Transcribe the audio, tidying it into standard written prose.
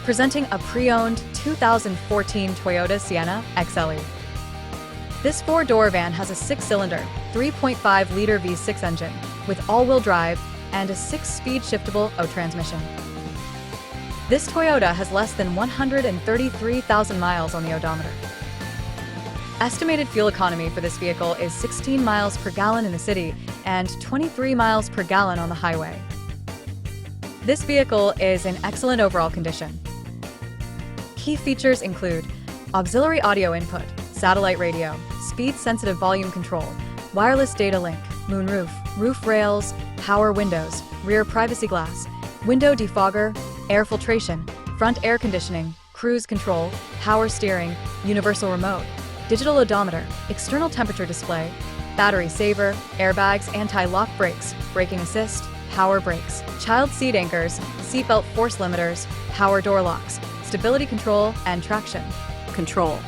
presenting a pre-owned 2014 Toyota Sienna XLE. This four-door van has a six-cylinder, 3.5-liter V6 engine with all-wheel drive and a six-speed shiftable auto transmission. This Toyota has less than 133,000 miles on the odometer. Estimated fuel economy for this vehicle is 16 miles per gallon in the city and 23 miles per gallon on the highway. This vehicle is in excellent overall condition. Key features include auxiliary audio input, satellite radio, speed-sensitive volume control, wireless data link, moonroof, roof rails, power windows, rear privacy glass, window defogger, air filtration, front air conditioning, cruise control, power steering, universal remote, digital odometer, external temperature display, battery saver, airbags, anti-lock brakes, braking assist, power brakes, child seat anchors, seatbelt force limiters, power door locks, stability control, and traction control.